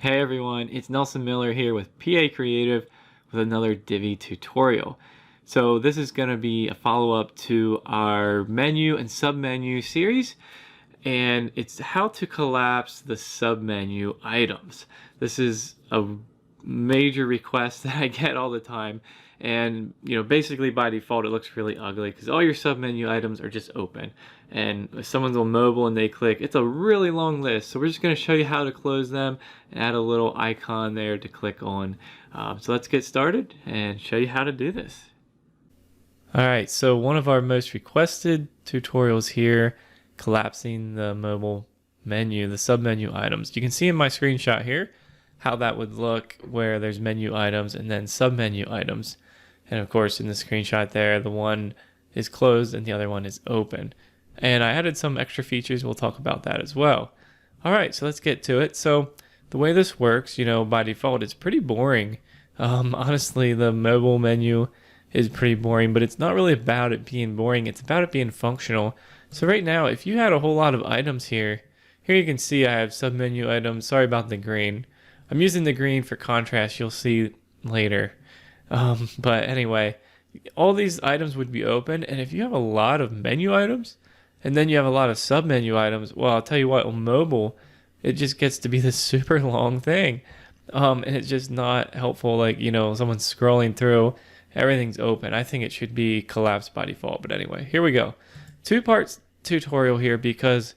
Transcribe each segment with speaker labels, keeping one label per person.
Speaker 1: Hey everyone, it's Nelson Miller here with PA Creative with another Divi tutorial. So this is going to be a follow-up to our menu and submenu series, and it's how to collapse the submenu items. This is a major request that I get all the time, and basically by default it looks really ugly because all your submenu items are just open, and if someone's on mobile and they click, it's a really long list. So we're just going to show you how to close them and add a little icon there to click on. So let's get started and show you how to do this. Alright, so one of our most requested tutorials here, collapsing the mobile menu, the submenu items. You can see in my screenshot here how that would look where there's menu items and then submenu items. And of course in the screenshot there, the one is closed and the other one is open. And I added some extra features, we'll talk about that as well. Alright, so let's get to it. So the way this works, by default, it's pretty boring. Honestly, the mobile menu is pretty boring, but it's not really about it being boring, it's about it being functional. So right now, if you had a whole lot of items here you can see I have submenu items. Sorry about the green. I'm using the green for contrast, you'll see later. But anyway, all these items would be open, and if you have a lot of menu items, and then you have a lot of submenu items, well, I'll tell you what, on mobile, it just gets to be this super long thing. And it's just not helpful, like, someone's scrolling through, everything's open. I think it should be collapsed by default, but anyway, here we go. Two-part tutorial here because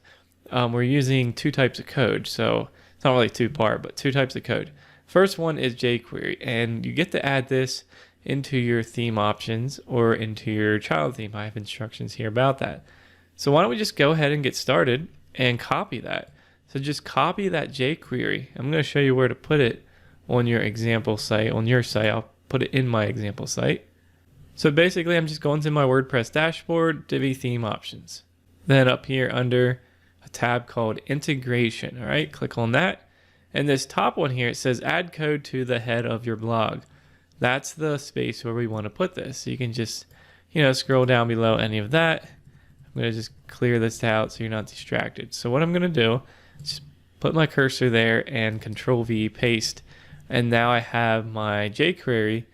Speaker 1: we're using two types of code, so it's not really two-part, but two types of code. First one is JQuery, and you get to add this into your theme options or into your child theme. I have instructions here about that. So why don't we just go ahead and get started and copy that. So just copy that JQuery. I'm going to show you where to put it on your example site. On your site, I'll put it in my example site. So basically, I'm just going to my WordPress dashboard, Divi theme options. Then up here under a tab called integration, all right, click on that. And this top one here, it says add code to the head of your blog. That's the space where we want to put this. So you can just, scroll down below any of that. I'm going to just clear this out so you're not distracted. So what I'm going to do is just put my cursor there and Control V paste. And now I have my jQuery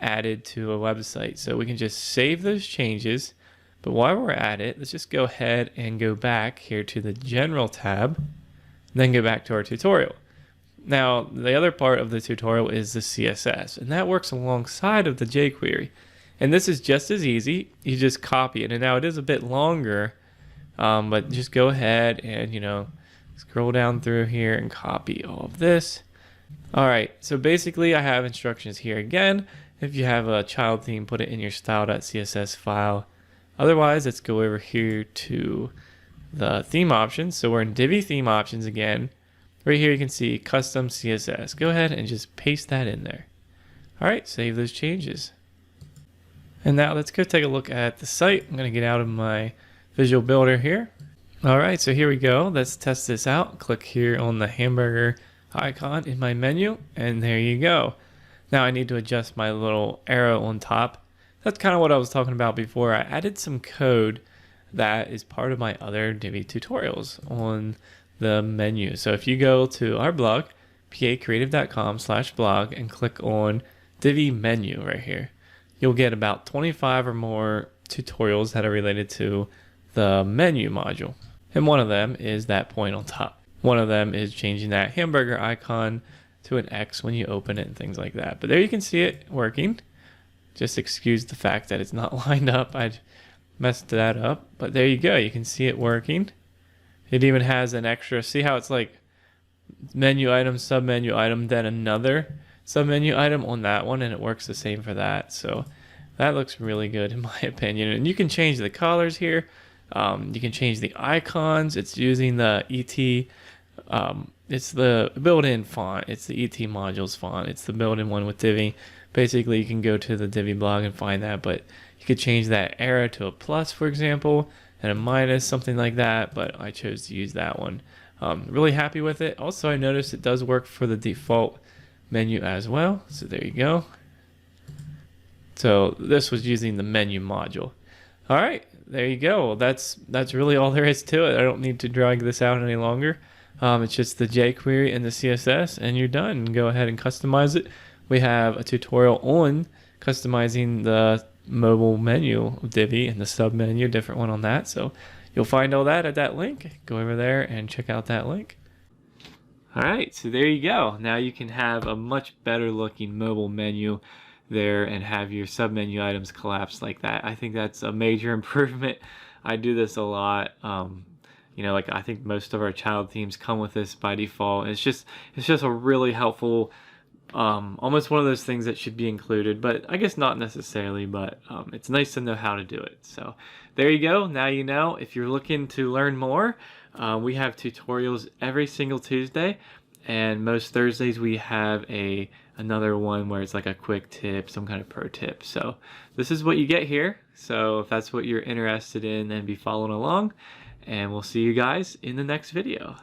Speaker 1: added to a website. So we can just save those changes. But while we're at it, let's just go ahead and go back here to the General tab, then go back to our tutorial. Now, the other part of the tutorial is the CSS, and that works alongside of the jQuery. And this is just as easy. You just copy it. And now it is a bit longer, but just go ahead and, scroll down through here and copy all of this. All right, so basically I have instructions here again. If you have a child theme, put it in your style.css file. Otherwise, let's go over here to the theme options. So we're in Divi theme options again. Right here you can see custom CSS. Go ahead and just paste that in there. All right, save those changes. And now let's go take a look at the site. I'm going to get out of my visual builder here. All right, so here we go. Let's test this out. Click here on the hamburger icon in my menu, and there you go. Now I need to adjust my little arrow on top. That's kind of what I was talking about before. I added some code that is part of my other Divi tutorials on the menu. So if you go to our blog, pacreative.com/blog, and click on Divi menu right here, you'll get about 25 or more tutorials that are related to the menu module. And one of them is that point on top. One of them is changing that hamburger icon to an X when you open it and things like that. But there you can see it working. Just excuse the fact that it's not lined up. I messed that up. But there you go. You can see it working. It even has an extra, see how it's like menu item, submenu item, then another submenu item on that one, and it works the same for that. So that looks really good in my opinion. And you can change the colors here. You can change the icons. It's using the ET, it's the built-in font. It's the ET modules font. It's the built-in one with Divi. Basically, you can go to the Divi blog and find that, but you could change that arrow to a plus, for example, and a minus, something like that, but I chose to use that one. Really happy with it. Also, I noticed it does work for the default menu as well, so there you go. So this was using the menu module. All right, there you go. That's really all there is to it. I don't need to drag this out any longer. It's just the jQuery and the CSS, and you're done. Go ahead and customize it. We have a tutorial on customizing the mobile menu of Divi and the submenu, different one on that. So you'll find all that at that link. Go over there and check out that link. All right, so there you go. Now you can have a much better looking mobile menu there and have your submenu items collapse like that. I think that's a major improvement. I do this a lot. You know, like I think most of our child themes come with this by default. It's just a really helpful, almost one of those things that should be included, but I guess not necessarily, but it's nice to know how to do it. So there you go. Now you know. If you're looking to learn more, we have tutorials every single Tuesday, and most Thursdays we have another one where it's like a quick tip, some kind of pro tip. So this is what you get here. So if that's what you're interested in, then be following along, and we'll see you guys in the next video.